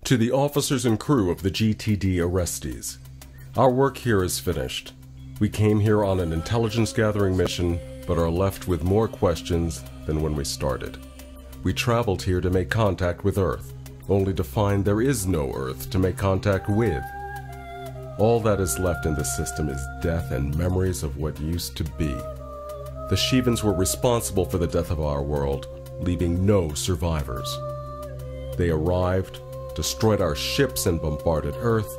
To the officers and crew of the GTD Orestes, our work here is finished. We came here on an intelligence-gathering mission, but are left with more questions than when we started. We traveled here to make contact with Earth, only to find there is no Earth to make contact with. All that is left in the system is death and memories of what used to be. The Shivans were responsible for the death of our world, leaving no survivors. They arrived, destroyed our ships and bombarded Earth,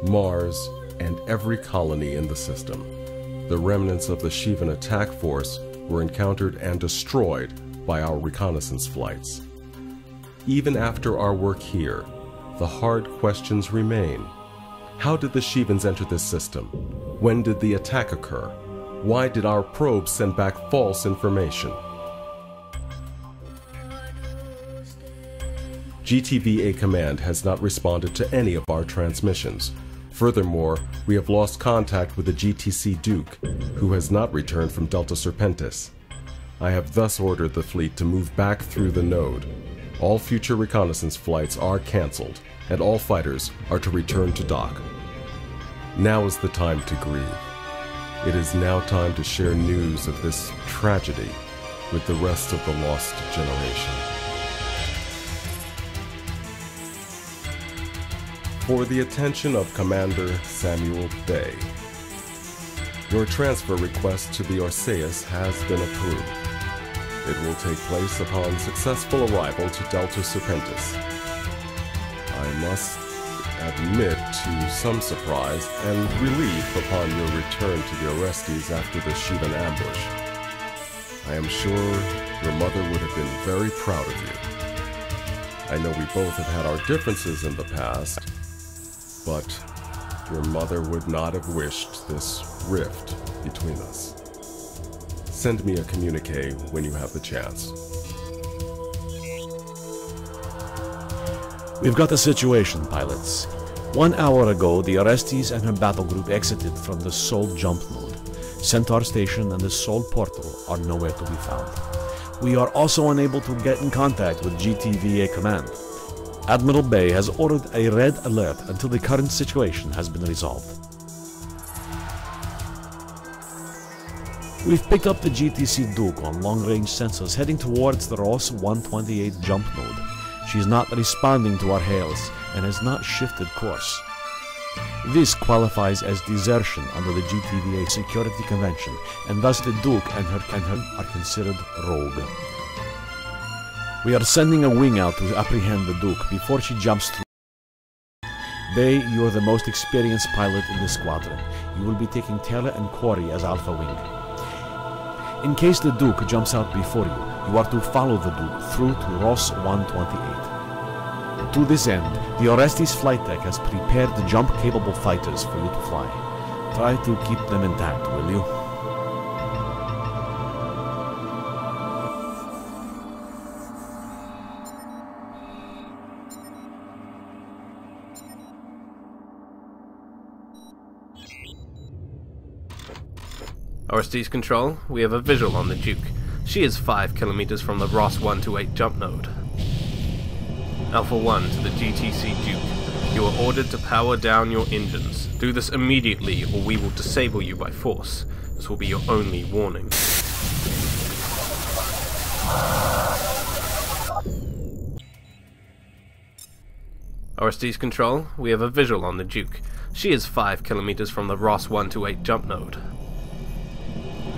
Mars, and every colony in the system. The remnants of the Shivan attack force were encountered and destroyed by our reconnaissance flights. Even after our work here, the hard questions remain. How did the Shivans enter this system? When did the attack occur? Why did our probes send back false information? GTVA Command has not responded to any of our transmissions. Furthermore, we have lost contact with the GTC Duke, who has not returned from Delta Serpentis. I have thus ordered the fleet to move back through the node. All future reconnaissance flights are cancelled, and all fighters are to return to dock. Now is the time to grieve. It is now time to share news of this tragedy with the rest of the lost generation. For the attention of Commander Samuel Bay, your transfer request to the Orseus has been approved. It will take place upon successful arrival to Delta Serpentis. I must admit to some surprise and relief upon your return to the Orestes after the Shivan ambush. I am sure your mother would have been very proud of you. I know we both have had our differences in the past, but your mother would not have wished this rift between us. Send me a communique when you have the chance. We've got a situation, pilots. 1 hour ago, the Orestes and her battle group exited from the Sol jump node. Centaur Station and the Sol portal are nowhere to be found. We are also unable to get in contact with GTVA Command. Admiral Bay has ordered a red alert until the current situation has been resolved. We've picked up the GTC Duke on long-range sensors heading towards the Ross 128 jump node. She's not responding to our hails and has not shifted course. This qualifies as desertion under the GTVA Security Convention, and thus the Duke and her are considered rogue. We are sending a wing out to apprehend the Duke before she jumps through. Bay, you are the most experienced pilot in the squadron. You will be taking Taylor and Corey as Alpha Wing. In case the Duke jumps out before you, you are to follow the Duke through to Ross 128. To this end, the Orestes flight deck has prepared the jump-capable fighters for you to fly. Try to keep them intact, will you? Orestes Control, we have a visual on the Duke. She is 5 kilometers from the Ross 128 jump node. Alpha 1 to the GTC Duke. You are ordered to power down your engines. Do this immediately or we will disable you by force. This will be your only warning. Orestes Control, we have a visual on the Duke. She is 5 kilometers from the Ross 128 jump node.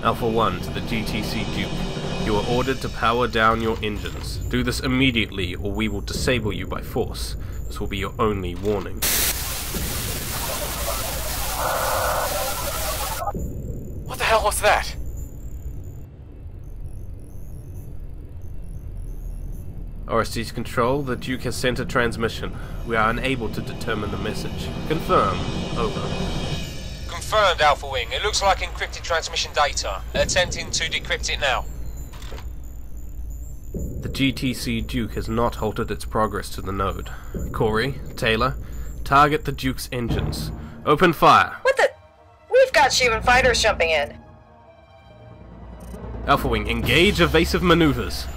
Alpha 1 to the GTC Duke. You are ordered to power down your engines. Do this immediately or we will disable you by force. This will be your only warning. What the hell was that? Orestes Control, the Duke has sent a transmission. We are unable to determine the message. Confirm. Over. Confirmed, Alpha Wing. It looks like encrypted transmission data. Attempting to decrypt it now. The GTC Duke has not halted its progress to the node. Corey, Taylor, target the Duke's engines. Open fire. What the? We've got Shivan fighters jumping in. Alpha Wing, engage evasive maneuvers.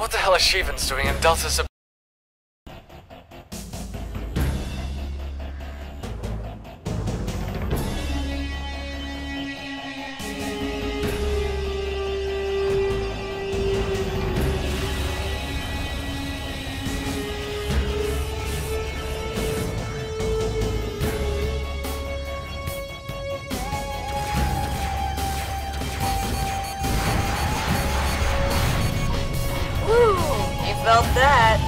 What the hell is Shevens doing in Delta Sub? You felt that.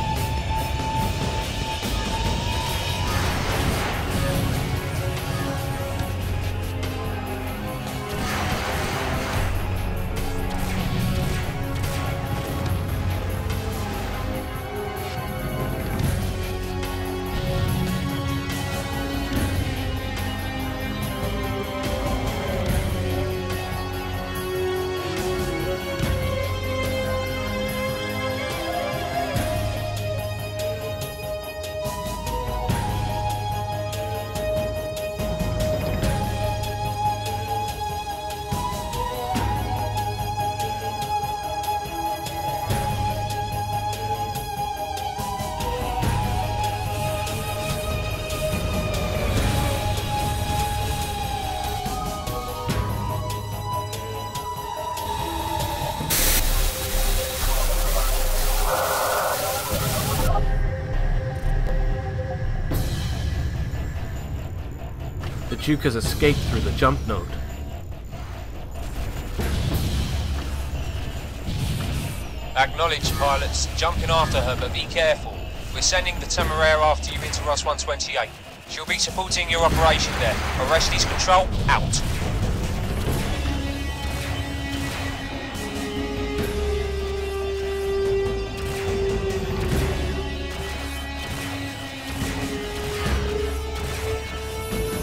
The Duke has escaped through the jump node. Acknowledged, pilots. Jumping after her, but be careful. We're sending the Temeraire after you into Ross 128. She'll be supporting your operation there. Orestes Control, out.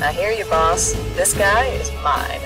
I hear you, boss. This guy is mine.